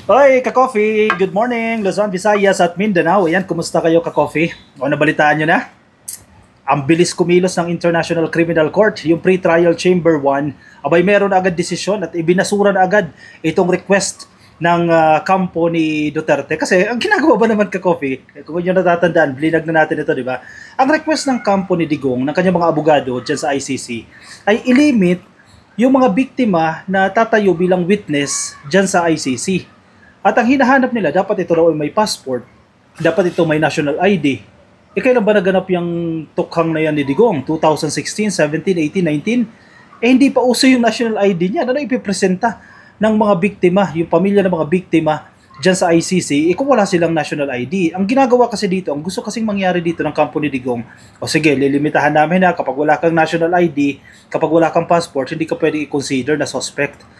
Hoy, ka-coffee! Good morning, Luzon, Visayas at Mindanao. Ayan, kumusta kayo, ka-coffee? O, nabalitaan nyo na? Ang bilis kumilos ng International Criminal Court, yung pre-trial chamber 1, abay meron na agad desisyon at ibinasura na agad itong request ng kampo ni Duterte. Kasi ang ginagawa ba naman, ka-coffee, kung nyo natatandaan, blinag na natin ito, di ba? Ang request ng kampo ni Digong, ng kanyang mga abogado dyan sa ICC, ay ilimit yung mga biktima na tatayo bilang witness dyan sa ICC. At ang hinahanap nila, dapat ito raw ay may passport, dapat ito may national ID. Kailan ba naganap yung tukhang na yan ni Digong? 2016, 17, 18, 19? Hindi pa uso yung national ID niya. Ano ipipresenta ng mga biktima, yung pamilya ng mga biktima dyan sa ICC, kung wala silang national ID? Ang ginagawa kasi dito, ang gusto kasing mangyari dito ng kampo ni Digong, o sige, lilimitahan namin na kapag wala kang national ID, kapag wala kang passport, hindi ka pwede i-consider na suspect.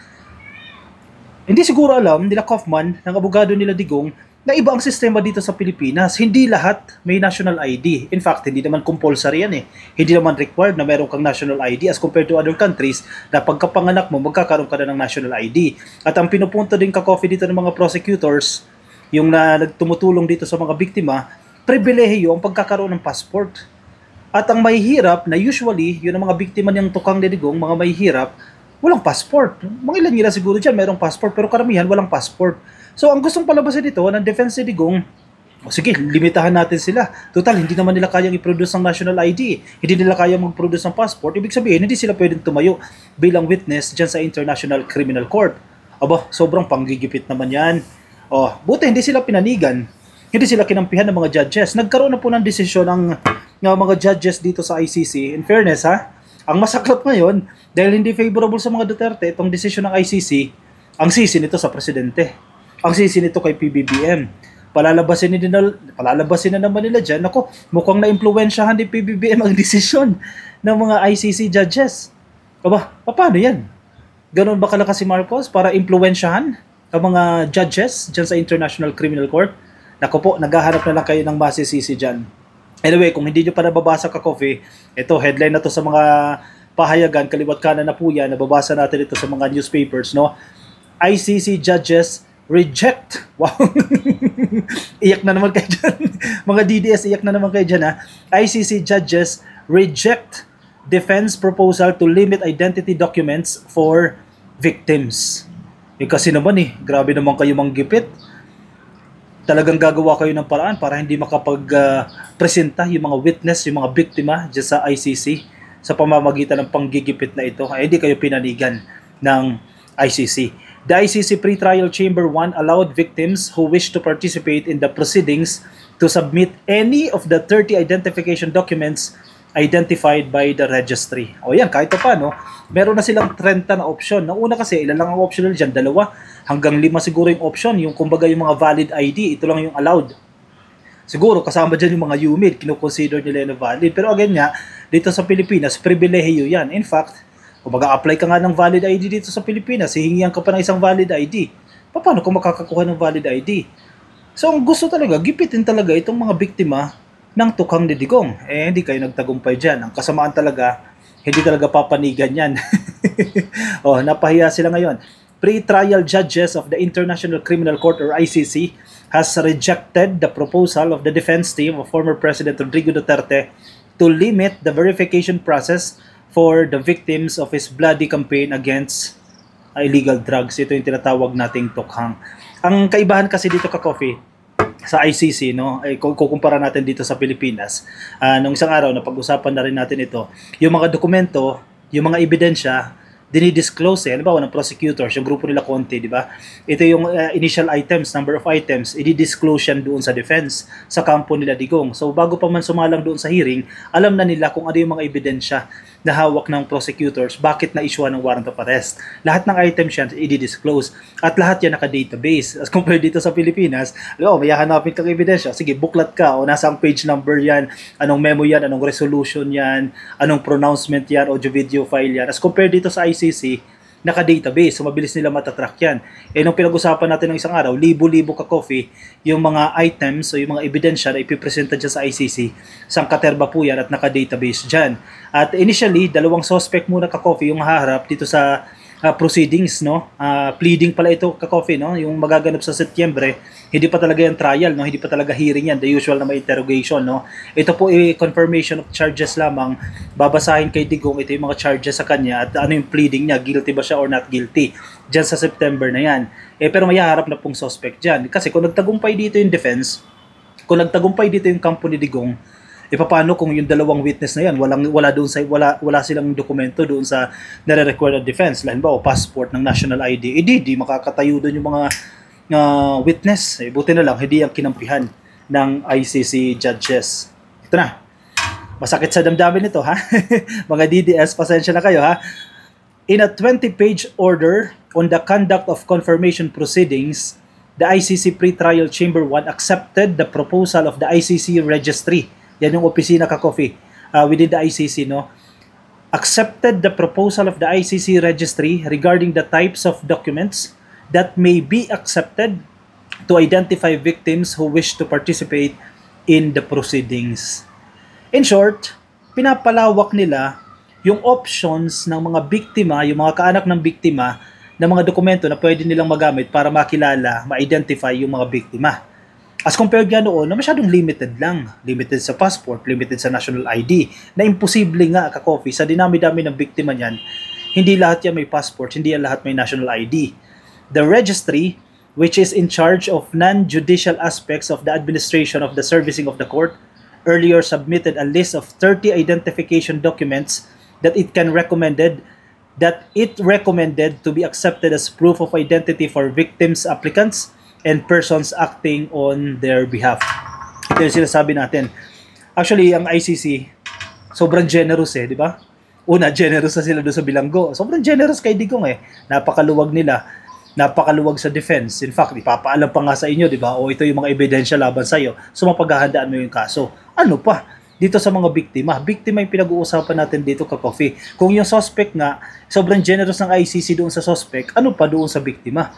Hindi siguro alam nila Kaufman, ng abogado nila Digong, na iba ang sistema dito sa Pilipinas. Hindi lahat may national ID. In fact, hindi naman compulsory yan eh. Hindi naman required na meron kang national ID as compared to other countries na pagkapanganak mo, magkakaroon ka na ng national ID. At ang pinupunto din ka-coffee dito ng mga prosecutors, yung na tumutulong dito sa mga biktima, pribilehiyo ang pagkakaroon ng passport. At ang mahihirap na usually, yun ang mga biktima niyang tukang ni Digong, mga mahihirap, walang passport. Mga ilan nila siguro dyan merong passport pero karamihan walang passport. So ang gustong palabasin dito ng defense ni Digong, sige, limitahan natin sila. Total, hindi naman nila kayang i-produce ng national ID. Hindi nila kayang mag-produce ng passport. Ibig sabihin, hindi sila pwedeng tumayo bilang witness dyan sa International Criminal Court. Aba, sobrang panggigipit naman yan. Oh, buti hindi sila pinanigan. Hindi sila kinampihan ng mga judges. Nagkaroon na po ng desisyon ng mga judges dito sa ICC. In fairness, ha? Ang masaklap ngayon, dahil hindi favorable sa mga Duterte itong desisyon ng ICC, ang sisi nito sa presidente. Ang sisi nito kay PBBM. Palalabasin na naman nila dyan. Ako, mukhang na-impluwensyahan ni PBBM ang desisyon ng mga ICC judges. Aba, paano yan? Ganon ba kalakas si Marcos para impluwensyahan ang mga judges dyan sa International Criminal Court? Naku po, naghahanap na lang kayo ng masisisi dyan. Anyway, kung hindi nyo pa nababasa ka-coffee, ito, headline na to sa mga pahayagan, kaliwat kanan na po yan, nababasa natin ito sa mga newspapers, no? ICC judges reject. Wow. Iyak na naman kayo dyan. Mga DDS, iyak na naman kayo dyan, ha? ICC judges reject defense proposal to limit identity documents for victims. Kasi naman grabe naman kayo manggipit. Talagang gagawa kayo ng paraan para hindi makapag-presenta yung mga witness, yung mga biktima dyan sa ICC sa pamamagitan ng panggigipit na ito. Ay hindi kayo pinanigan ng ICC. The ICC Pre-Trial Chamber 1 allowed victims who wish to participate in the proceedings to submit any of the 30 identification documents identified by the registry. O yan, kahit pa no, meron na silang 30 na option. Nauna kasi, ilan lang ang optional dyan? 2 hanggang 5 siguro yung option. Yung kumbaga yung mga valid ID, ito lang yung allowed. Siguro kasama dyan yung mga UMID, kinukonsider nila na valid. Pero again nga, dito sa Pilipinas, pribilehiyo yan. In fact, kung mag-a-apply ka nga ng valid ID dito sa Pilipinas, hihingihan ka pa ng isang valid ID. Paano kung makakakuha ng valid ID? So ang gusto talaga, gipitin talaga itong mga biktima ng tukhang ni Digong. Hindi kayo nagtagumpay dyan. Ang kasamaan talaga, hindi talaga papanigan yan. Napahiya sila ngayon. Pre-trial judges of the International Criminal Court or ICC has rejected the proposal of the defense team of former President Rodrigo Duterte to limit the verification process for the victims of his bloody campaign against illegal drugs. Ito yung tinatawag nating tukhang. Ang kaibahan kasi dito ka-coffee, sa ICC, no, ay kukumpara natin dito sa Pilipinas. Nung isang araw, napag-usapan na rin natin ito. Yung mga dokumento, yung mga ebidensya, dinidisclose halimbawa ng prosecutors, yung grupo nila Conte, di ba? Ito yung initial items, number of items, i-disclose yan doon sa defense, sa kampo nila Digong. So bago pa man sumalang doon sa hearing, alam na nila kung ano yung mga ebidensya na hawak ng prosecutors, bakit na-issue ng warrant of arrest. Lahat ng items yan, i-disclose. At lahat yan naka-database. As compared dito sa Pilipinas, may hahanapin kang ebidensya, sige, buklat ka, o nasa ang page number yan, anong memo yan, anong resolution yan, anong pronouncement yan, audio-video file yan. As compared dito sa ICC, naka-database, so mabilis nila matatrack yan. Nung pinag-usapan natin ng isang araw, libo-libo ka-coffee, yung mga items o yung mga ebidensya na ipipresenta dyan sa ICC, sangkaterba po yan at naka-database dyan. At initially, 2 suspect muna ka-coffee yung haharap dito sa proceedings, no? Pleading pala ito, ka-coffee, no? Yung magaganap sa Setyembre, hindi pa talaga yung trial, no? Hindi pa talaga hearing yan, the usual na may interrogation, no? Ito po confirmation of charges lamang. Babasahin kay Digong ito yung mga charges sa kanya at ano yung pleading niya, guilty ba siya or not guilty. Diyan sa September na yan. Pero may haharap na pong suspect dyan. Kasi kung nagtagumpay dito yung defense, kung nagtagumpay dito yung kampo ni Digong, paano kung yung dalawang witness na yan wala silang dokumento doon sa nare-require na defense, halimbawa passport ng national ID, di makakatayo doon yung mga witness. Buti na lang hindi ang kinampihan ng ICC judges. Ito na, masakit sa damdamin nito, ha. Mga DDS, pasensya na kayo, ha. In a 20-page order on the conduct of confirmation proceedings, the ICC Pre-Trial Chamber 1 accepted the proposal of the ICC Registry. Yan yung opisina, ka-coffee, within the ICC, no? Accepted the proposal of the ICC Registry regarding the types of documents that may be accepted to identify victims who wish to participate in the proceedings. In short, pinapalawak nila yung options ng mga biktima, yung mga kaanak ng biktima, ng mga dokumento na pwede nilang magamit para makilala, ma-identify yung mga biktima. As compared nga noon, na masyadong limited lang. Limited sa passport, limited sa national ID, na imposible nga, ka-coffee, sa dinami-dami ng biktima niyan, hindi lahat yan may passport, hindi yan lahat may national ID. The registry, which is in charge of non-judicial aspects of the administration of the servicing of the court, earlier submitted a list of 30 identification documents that it recommended to be accepted as proof of identity for victims, applicants, and persons acting on their behalf. Ito yung sinasabi natin. Actually, ang ICC, sobrang generous di ba? Una, generous na sila doon sa bilanggo. Sobrang generous kay Digong Napakaluwag nila. Napakaluwag sa defense. In fact, ipapaalam pa nga sa inyo, di ba? O ito yung mga ebidensya laban sa'yo. So, mapaghahandaan mo yung kaso. Ano pa? Dito sa mga biktima. Biktima yung pinag-uusapan natin dito, ka-coffee. Kung yung suspect nga, sobrang generous ng ICC doon sa suspect, ano pa doon sa biktima?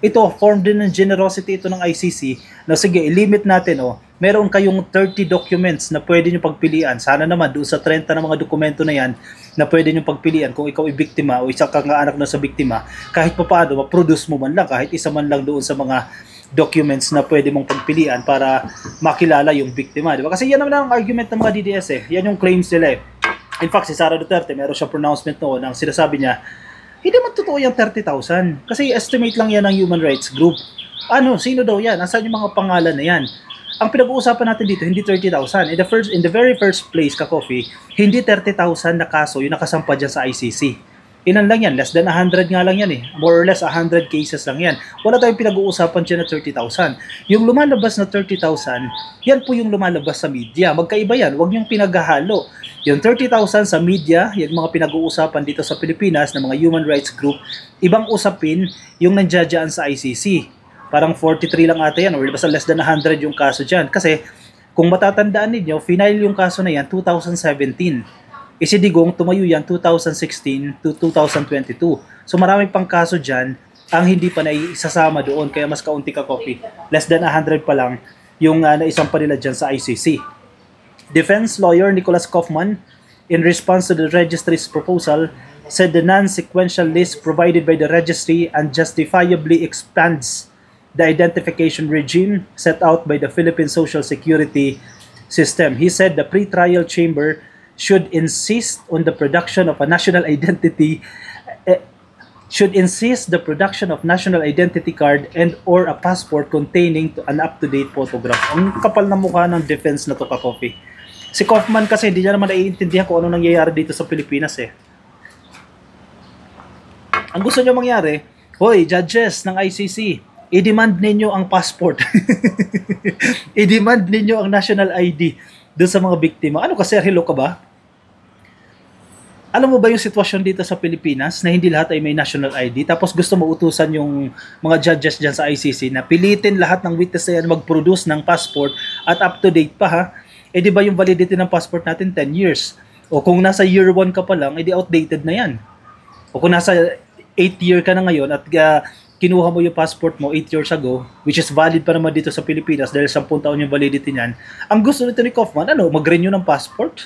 Ito, form din ng generosity ito ng ICC na sige, i-limit natin, meron kayong 30 documents na pwede nyo pagpilian. Sana naman doon sa 30 na mga dokumento na yan na pwede nyo pagpilian kung ikaw ay biktima o isa kang anak na sa biktima, kahit pa paano, ma-produce mo man lang, kahit isa man lang doon sa mga documents na pwede mong pagpilian para makilala yung biktima, di ba? Kasi yan naman ang argument ng mga DDS Yan yung claims nila In fact, si Sara Duterte, meron siyang pronouncement noon ang sinasabi niya, hindi man totoo yung 30,000. Kasi estimate lang yan ng human rights group. Sino daw yan? Nasaan yung mga pangalan na yan? Ang pinag-uusapan natin dito, hindi 30,000. In the very first place, ka-coffee, hindi 30,000 na kaso yung nakasampa dyan sa ICC. Ilan lang yan? Less than 100 nga lang yan More or less 100 cases lang yan. Wala tayong pinag-uusapan dyan na 30,000. Yung lumalabas na 30,000, yan po yung lumalabas sa media. Magkaiba yan. Huwag niyong pinaghahalo. Yung 30,000 sa media, yung mga pinag-uusapan dito sa Pilipinas ng mga human rights group, ibang usapin yung nandiyadyaan sa ICC. Parang 43 lang ata yan or basta less than 100 yung kaso dyan. Kasi kung matatandaan ninyo, final yung kaso na yan 2017. Si Digong tumayo yan 2016 to 2022. So marami pang kaso dyan ang hindi pa naisasama doon kaya mas kaunti, ka-coffee. Less than 100 pa lang yung naisampa nila dyan sa ICC. Defense lawyer Nicholas Kaufman, in response to the registry's proposal, said the non-sequential list provided by the registry unjustifiably expands the identification regime set out by the Philippine Social Security System. He said the pre-trial chamber should insist on the production of a national identity national identity card and or a passport containing an up-to-date photograph. Ang kapal na mukha ng defense na to, ka-coffee. Si Kaufman kasi hindi niya naman naiintindihan kung ano nangyayari dito sa Pilipinas Ang gusto niyo mangyari, hoy, judges ng ICC, i-demand ninyo ang passport. I-demand ninyo ang national ID doon sa mga biktima. Ano ka, sir? Hello ka ba? Alam mo ba yung sitwasyon dito sa Pilipinas na hindi lahat ay may national ID tapos gusto mo utusan yung mga judges dyan sa ICC na pilitin lahat ng witness na yan mag-produce ng passport at up-to-date pa di ba yung validity ng passport natin 10 years? O kung nasa year 1 ka pa lang, di outdated na yan. O kung nasa 8 year ka na ngayon at kinuha mo yung passport mo 8 years ago, which is valid pa naman dito sa Pilipinas dahil 10 taon yung validity niyan, ang gusto nito ni Kaufman, mag-renew ng passport?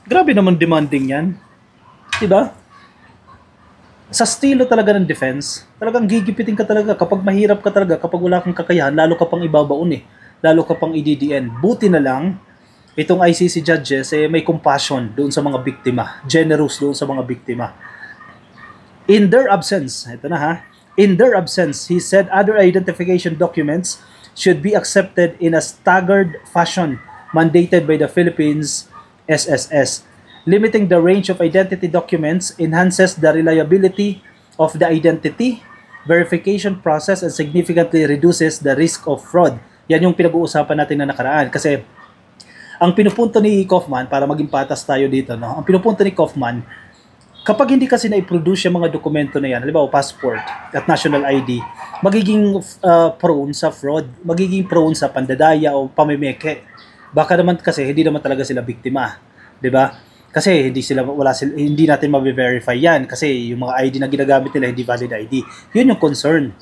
Grabe naman demanding yan. Diba? Sa estilo talaga ng defense, talagang gigipitin ka talaga kapag mahirap ka talaga, kapag wala kang kakayahan, lalo ka pang ibabaon eh. Lalo ka pang i-DDN. Buti na lang, itong ICC judges may compassion doon sa mga biktima. Generous doon sa mga biktima. In their absence, ito na ha, in their absence, he said other identification documents should be accepted in a staggered fashion mandated by the Philippines SSS. Limiting the range of identity documents enhances the reliability of the identity verification process and significantly reduces the risk of fraud. Yan yung pinag-uusapan natin na nakaraan. Kasi ang pinupunto ni Kaufman, para maging patas tayo dito, no? Ang pinupunto ni Kaufman, kapag hindi kasi na-produce yung mga dokumento na yan, halimbawa passport at national ID, magiging prone sa fraud, magiging prone sa pandadaya o pamimeke. Baka naman kasi hindi naman talaga sila biktima, 'di ba? Kasi hindi natin ma-verify yan kasi yung mga ID na ginagamit nila hindi valid ID. Yun yung concern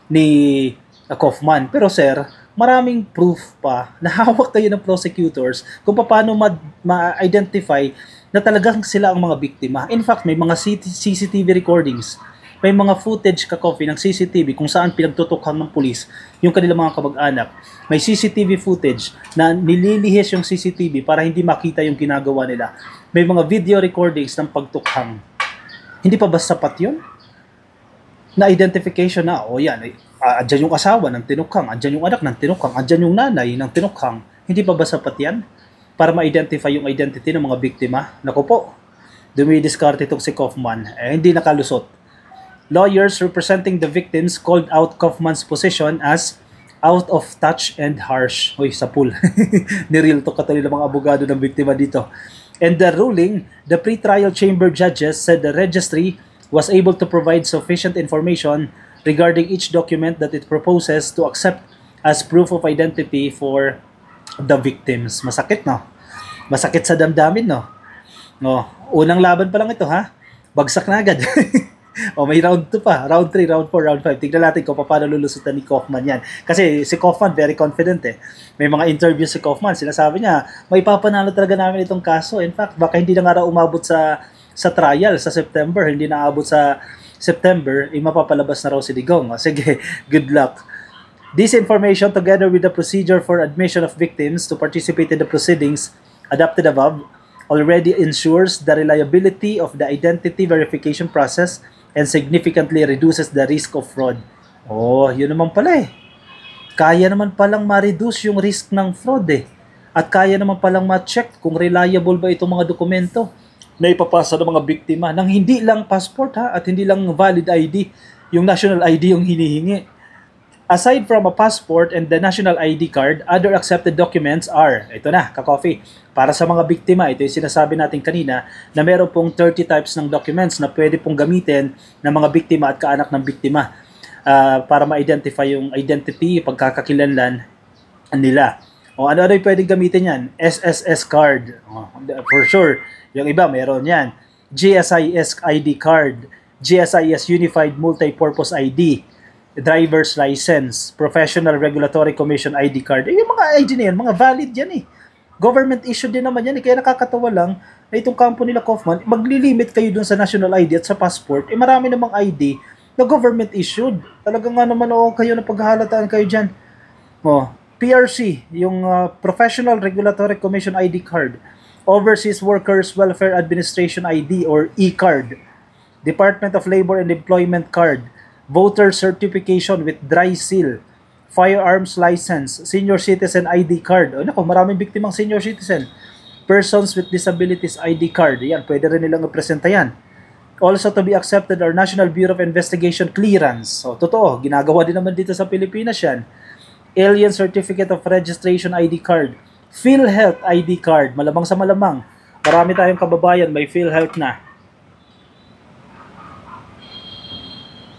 ni Kaufman. Pero sir, maraming proof pa na hawak kayo ng prosecutors kung paano ma-identify na talagang sila ang mga biktima. In fact, may mga CCTV recordings, may mga footage ka-copy ng CCTV kung saan pinagtutukhang ng pulis yung kanilang mga kamag-anak. May CCTV footage na nililihis yung CCTV para hindi makita yung ginagawa nila. May mga video recordings ng pagtukhang. Hindi pa ba sapat yun? Na identification na, yan, andyan yung asawa ng tinukhang, andyan yung anak ng tinukhang, andyan yung nanay ng tinukhang. Hindi pa ba sapat yan? Para ma-identify yung identity ng mga biktima? Naku po, dumidiskarte itong si Kaufman, hindi nakalusot. Lawyers representing the victims called out Kaufman's position as out of touch and harsh. Uy, sa pool. Nireal to katali ng mga abogado ng biktima dito. And the ruling, the pre-trial chamber judges said the registry was able to provide sufficient information regarding each document that it proposes to accept as proof of identity for the victims. Masakit, no? Masakit sa damdamin, no? No, unang laban pa lang ito, ha? Bagsak na agad. May round 2 pa, round 3, round 4, round 5. Tignan natin kung paano lulusutan ni Kaufman yan. Kasi si Kaufman, very confident eh. May mga interviews si Kaufman, sinasabi niya, may papanalo talaga namin itong kaso. In fact, baka hindi na nga raw umabot sa trial sa September, hindi na abot sa September, mapapalabas na raw si Digong. Sige, good luck. This information, together with the procedure for admission of victims to participate in the proceedings adopted above, already ensures the reliability of the identity verification process and significantly reduces the risk of fraud. Oh, yun naman pala eh. Kaya naman palang ma-reduce yung risk ng fraud eh. At kaya naman palang ma-check kung reliable ba itong mga dokumento na ipapasa ng mga biktima nang hindi lang passport ha, at hindi lang valid ID, yung national ID yung hinihingi. Aside from a passport and the national ID card, other accepted documents are, ito na, ka-coffee, para sa mga biktima, ito yung sinasabi natin kanina, na meron pong 30 types ng documents na pwede pong gamitin ng mga biktima at kaanak ng biktima para ma-identify yung identity, pagkakakilanlan nila. O ano yung pwedeng gamitin yan? SSS card, for sure. Yung iba, meron yan. GSIS ID card, GSIS Unified Multi-Purpose ID, driver's license, Professional Regulatory Commission ID card. Yung mga ID na yan, mga valid yan eh. Government issued din naman yan eh. Kaya nakakatawa lang na itong kampo nila Kaufman, maglilimit kayo dun sa national ID at sa passport, marami namang ID na government issued. Talaga nga naman kayo na paghahalataan kayo dyan. PRC, yung Professional Regulatory Commission ID card, Overseas Workers Welfare Administration ID or E-card, Department of Labor and Employment card, voter certification with dry seal, firearms license, senior citizen ID card. Nako, maraming biktimang senior citizen. Persons with disabilities ID card. Yan, pwede rin nilang i-presenta yan. Also to be accepted are National Bureau of Investigation clearance. So, totoo, ginagawa din naman dito sa Pilipinas yan. Alien Certificate of Registration ID card. PhilHealth ID card. Malamang sa malamang. Marami tayong kababayan, may PhilHealth na.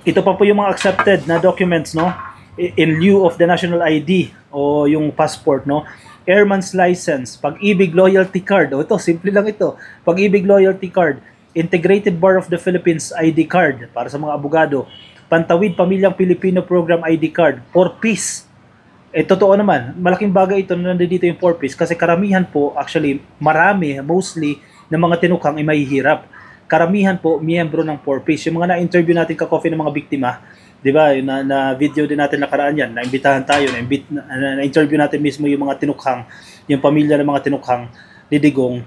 Ito pa po yung mga accepted na documents, no? In lieu of the national ID o yung passport, no? Airman's license, Pag-ibig loyalty card. Ito, simple lang ito. Pag-ibig loyalty card, Integrated Bar of the Philippines ID card para sa mga abogado, Pantawid Pamilyang Pilipino Program ID card, for peace. Totoo naman, malaking bagay ito na nandito yung for peace kasi karamihan po, actually, mostly, ng mga tinukhang ay mahihirap. karamihan po miyembro ng 4Ps. Yung mga na-interview natin ka-coffee ng mga biktima, di ba, na video din natin nakaraan yan, naimbitahan tayo, na-interview natin mismo yung mga tinukhang, yung pamilya ng mga tinukhang ni Digong,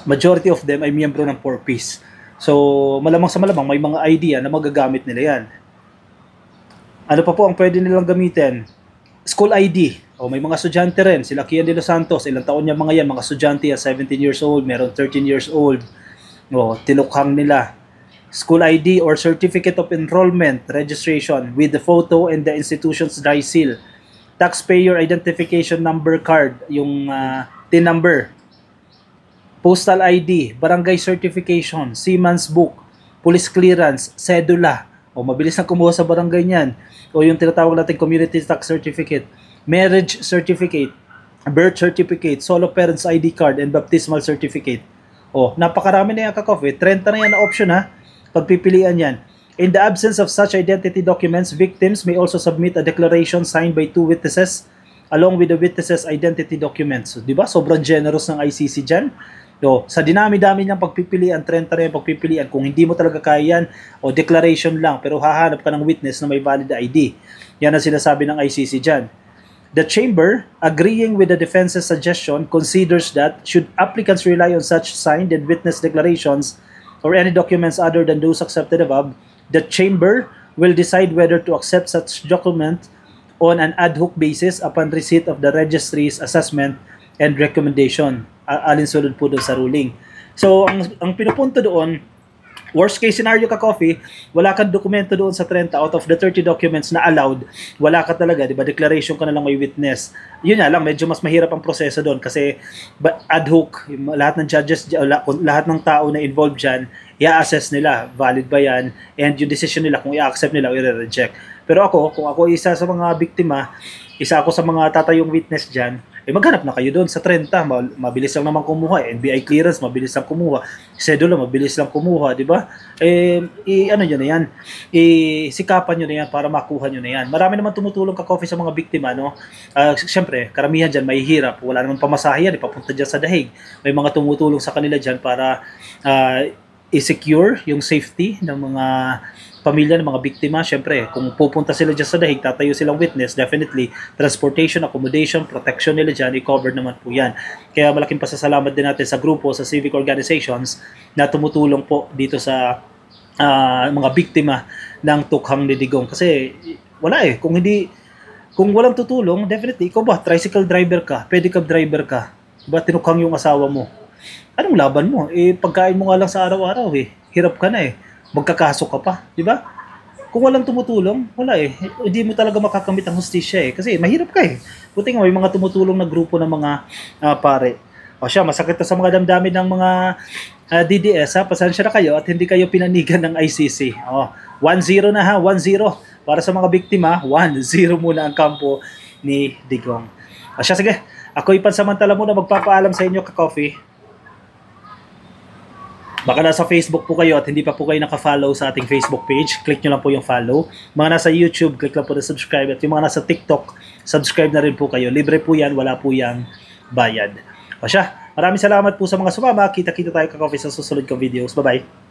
majority of them ay miyembro ng 4Ps. So, malamang sa malamang, may mga idea na magagamit nila yan. Ano pa po ang pwede nilang gamitin? School ID. O may mga estudyante rin, sila Kian de los Santos, ilang taon niya mga yan, mga estudyante, 17 years old, meron 13 years old. O, tinukhang nila. School ID or Certificate of Enrollment registration with the photo and the institution's die seal. Taxpayer Identification Number Card, yung TIN number. Postal ID, Barangay Certification, Seaman's Book, Police Clearance, Cedula. O mabilis na kumuha sa barangay niyan. O yung tinatawag natin Community Tax Certificate, Marriage Certificate, Birth Certificate, Solo Parents ID Card, and Baptismal Certificate. O, napakarami na yan ka-coffee. 30 na yan na option ha. Pagpipilian yan. In the absence of such identity documents, victims may also submit a declaration signed by 2 witnesses along with the witnesses' identity documents. So, di ba? Sobrang generous ng ICC dyan. So, sa dinami-dami niyang pagpipilian, 30 na yung pagpipilian. Kung hindi mo talaga kaya yan, o declaration lang, pero hahanap ka ng witness na may valid ID. Yan ang sinasabi ng ICC dyan. The Chamber, agreeing with the defense's suggestion, considers that should applicants rely on such signed and witness declarations or any documents other than those accepted above, the Chamber will decide whether to accept such document on an ad hoc basis upon receipt of the registry's assessment and recommendation. Alinsunod po doon sa ruling. So, ang pinupunto doon, worst case scenario ka-coffee, wala kang dokumento doon sa 30 out of the 30 documents na allowed, wala ka talaga, di ba? Declaration ka na lang may witness. Yun nga lang, medyo mas mahirap ang proseso doon kasi ad hoc, lahat ng judges, lahat ng tao na involved dyan, i-assess nila, valid ba yan, and yung decision nila kung i-accept nila o i-reject. Pero ako, kung ako isa sa mga biktima, isa ako sa mga tatayong witness dyan, maghanap na kayo doon sa 30, mabilis lang naman kumuha, NBI clearance, mabilis lang kumuha, cedula, mabilis lang kumuha, di ba? Ano nyo na yan, sikapan nyo na yan para makuha nyo na yan. Marami naman tumutulong ka-coffee sa mga biktima, no? Siyempre, karamihan dyan, may hirap, wala naman pamasahe yan, ipapunta dyan sa dahig. May mga tumutulong sa kanila dyan para i-secure yung safety ng mga pamilya ng mga biktima. Siyempre, kung pupunta sila dyan sa dahig, tatayo silang witness, definitely, transportation, accommodation, protection nila dyan, i-cover naman po yan. Kaya malaking pasasalamat din natin sa grupo, sa civic organizations na tumutulong po dito sa mga biktima ng tukhang ni Digong. Kasi wala kung walang tutulong, definitely, ikaw ba, tricycle driver ka, pedicab driver ka, ba tinukhang yung asawa mo? Anong laban mo? Pagkain mo nga lang sa araw-araw hirap ka na magkakaso ka pa, di ba? Kung walang tumutulong, wala hindi mo talaga makakamit ang hustisya kasi mahirap ka Buti nga may mga tumutulong na grupo ng mga pare. O siya, masakit na sa mga damdamin ng mga DDS pasensya na kayo at hindi kayo pinanigan ng ICC. 1-0 na 1-0 para sa mga biktima, 1-0 muna ang kampo ni Digong. O siya, sige, ako ipansamantala muna magpapaalam sa inyo ka-coffee. Baka nasa Facebook po kayo at hindi pa po kayo naka-follow sa ating Facebook page, click nyo lang po yung follow. Mga nasa YouTube, click lang po na subscribe. At yung mga nasa TikTok, subscribe na rin po kayo. Libre po yan, wala po yang bayad. O siya, maraming salamat po sa mga sumama. Kita-kita tayo ka-coffee sa susunod kong videos. Bye-bye!